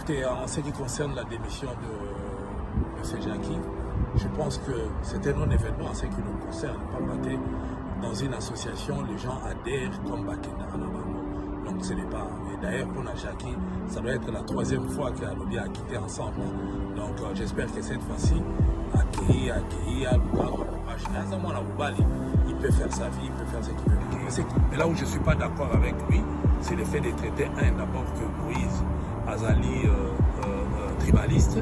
Écoutez, en ce qui concerne la démission de M. Jackie, je pense que c'est un non-événement en ce qui nous concerne. Pas mater dans une association, les gens adhèrent comme Bakenda. Donc ce n'est pas. Et d'ailleurs, pour la Jackie, ça doit être la troisième fois qu'Alobi a quitté ensemble. Donc j'espère que cette fois-ci, accueillir, il peut faire sa vie, il peut faire ce qu'il veut. Mais là où je ne suis pas d'accord avec lui, c'est le fait de traiter d'abord que Moïse Azali tribaliste.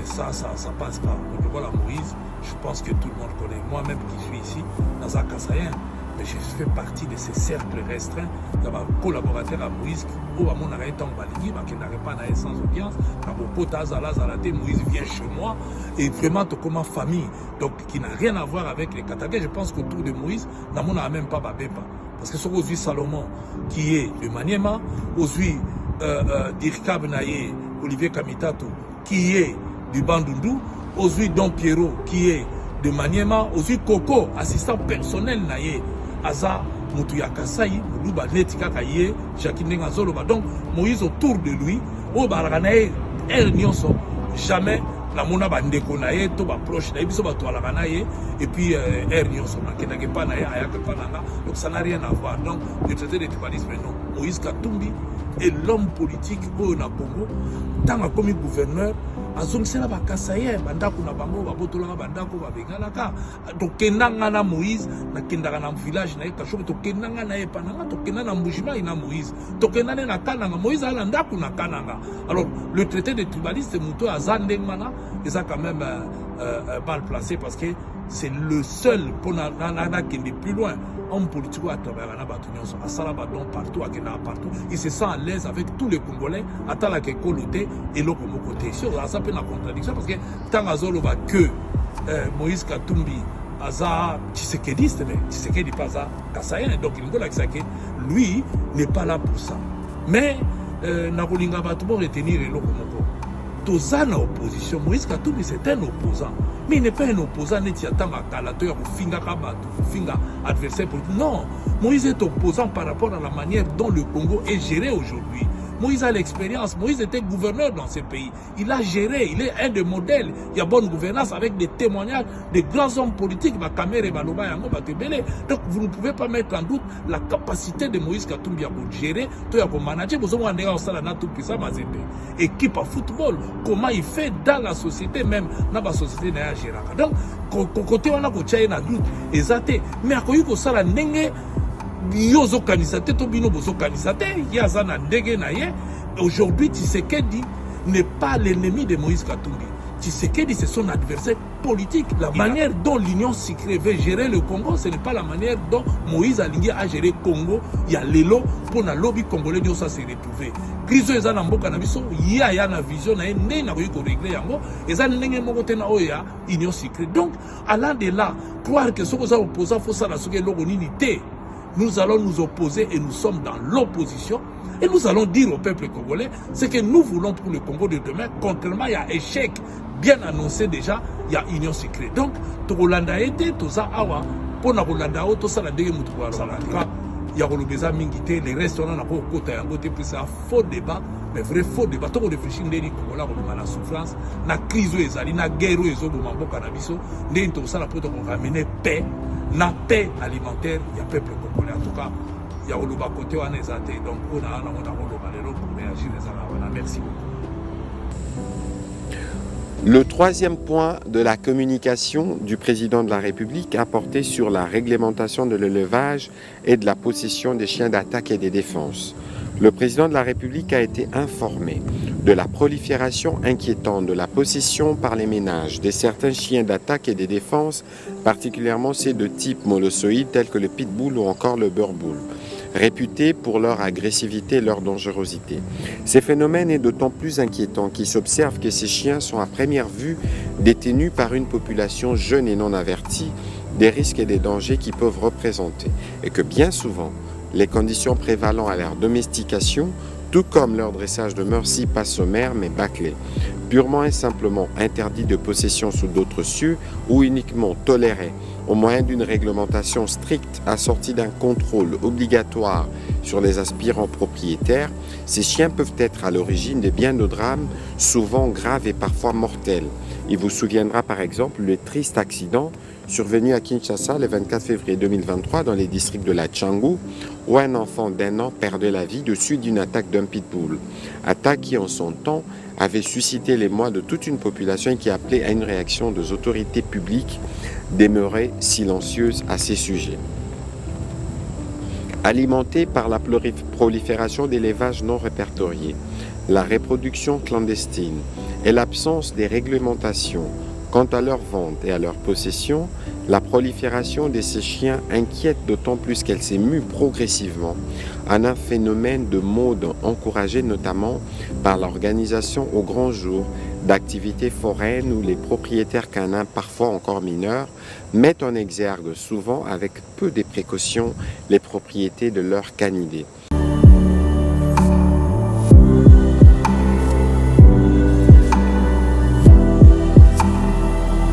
Ça passe pas. Au niveau de la Moïse, je pense que tout le monde connaît. Moi-même qui suis ici, dans un Kassayen, mais je fais partie de ces cercles restreints. Il y a un collaborateur à Moïse qui, à mon arrêt, qui n'arrête pas d'aller sans audience. Moïse vient chez moi et vraiment comme ma famille. Donc, qui n'a rien à voir avec les Katagais. Je pense qu'autour de Moïse, dans mon même pas Babépa. Parce que c'est aujourd'hui Salomon qui est de Maniema, aujourd'hui Dirkab Naye, Olivier Kamitato, qui est du Bandundu, aujourd'hui Don Pierrot, qui est de Maniema, aujourd'hui Coco, assistant personnel Naye, Aza, Moutuya Kasai, Moulouba Netika Kaye, Jacques Nengazoloba. Donc, Moïse autour de lui, au Baranae, El Nyonso, jamais la mona bandeko naye to ba proche naye biso ba to ala naye et puis er nyonso na kenake pa naye ayaka pa nanga. Donc ça n'a rien à voir. Donc le traité de tribalisme non. Moïse Katumbi est l'homme politique au na Congo tant comme gouverneur azongisela ba kasaye bandako na bango ba botolanga bandako ba bengalaka to kendanga na Moïse na kendaka na village na Kashobe to kendanga na epananga to kendanga na mbujima ina Moïse to kendanga na kananga Moïse ala ndako na kananga. Alors le traité de tribalisme muto azandengmana est quand même mal placé parce que c'est le seul pour nana qui est plus loin. Homme politique à travers la bataillon, à Salabadon partout, à Kena partout. Il se sent à l'aise avec tous les Congolais, à Talake Koloté et l'autre côté. Ça peut être une contradiction parce que tant à que Moïse Katumbi, Aza Tshisekediste, mais Tshisekedi pas ça, Kassayen, donc il que lui n'est pas là pour ça. Mais Nakolinga va tout retenir l'autre Tozana opposition, Moïse Katumbi c'est un opposant. Mais il n'est pas un opposant, il n'y a pas adversaire politique. Non, Moïse est opposant par rapport à la manière dont le Congo est géré aujourd'hui. Moïse a l'expérience, Moïse était gouverneur dans ce pays. Il a géré, il est un des modèles. Il y a bonne gouvernance avec des témoignages de grands hommes politiques. Donc vous ne pouvez pas mettre en doute la capacité de Moïse Katumbi à gérer, à manager. Équipe à football, comment il fait dans la société même, dans la société. Donc, côté on a doute, exacté. Mais à quoi il faut ça la nenge? Aujourd'hui, Tshisekedi n'est pas l'ennemi de Moïse Katumbi. Tshisekedi, c'est son adversaire politique. La manière dont l'Union sacrée veut gérer le Congo, ce n'est pas la manière dont Moïse Alingui a géré le Congo. Il y a l'élo pour le lobby congolais de ça se retrouver. Crise est dans mboka na biso, il y a une vision na ndé na ko régler yango, et ça ndenge moko tena oya Union sacrée. Donc, allant de là, croire que ce que ça opposant faut ça la soke logo ninité. Nous allons nous opposer et nous sommes dans l'opposition. Et nous allons dire au peuple congolais ce que nous voulons pour le Congo de demain. Contrairement, il y a échec bien annoncé déjà, il y a union secrète. Donc, Togolanda été, Toza Awa, pour Nabolanda, Tosa la Dege Moutouara. Il y a Rolobeza Mingité, les restaurants n'a pas au côté, c'est un faux débat, mais vrai faux débat. Tout le monde réfléchit, les Congolais ont la souffrance, la crise, la guerre, les autres, les cannabis, les Tosa la pour ramener paix. La paix alimentaire, il y a peuple congolais. En tout cas, il y a le côté où on est athée. Donc, on a pour réagir les Arabes. Merci beaucoup. Le troisième point de la communication du président de la République a porté sur la réglementation de l'élevage et de la possession des chiens d'attaque et des défenses. Le président de la République a été informé de la prolifération inquiétante de la possession par les ménages de certains chiens d'attaque et de défense, particulièrement ceux de type molossoïde tels que le pitbull ou encore le burbull, réputés pour leur agressivité et leur dangerosité. Ces phénomènes est d'autant plus inquiétant qu'il s'observe que ces chiens sont à première vue détenus par une population jeune et non avertie des risques et des dangers qu'ils peuvent représenter et que bien souvent, les conditions prévalant à leur domestication, tout comme leur dressage demeure si pas sommaire mais bâclé. purement et simplement interdits de possession sous d'autres cieux ou uniquement tolérés au moyen d'une réglementation stricte assortie d'un contrôle obligatoire sur les aspirants propriétaires, ces chiens peuvent être à l'origine de bien de drames, souvent graves et parfois mortels. Il vous souviendra par exemple le triste accident survenu à Kinshasa le 24 février 2023 dans les districts de la Tchangou, où un enfant d'1 an perdait la vie de suite d'une attaque d'un pitbull. Attaque qui en son temps avait suscité l'émoi de toute une population et qui appelait à une réaction des autorités publiques demeurées silencieuses à ces sujets. Alimentée par la prolifération d'élevages non répertoriés, la reproduction clandestine et l'absence des réglementations quant à leur vente et à leur possession, la prolifération de ces chiens inquiète d'autant plus qu'elle s'est mue progressivement en un phénomène de mode encouragé notamment par l'organisation au grand jour d'activités foraines où les propriétaires canins, parfois encore mineurs, mettent en exergue souvent avec peu de précautions les propriétés de leurs canidés.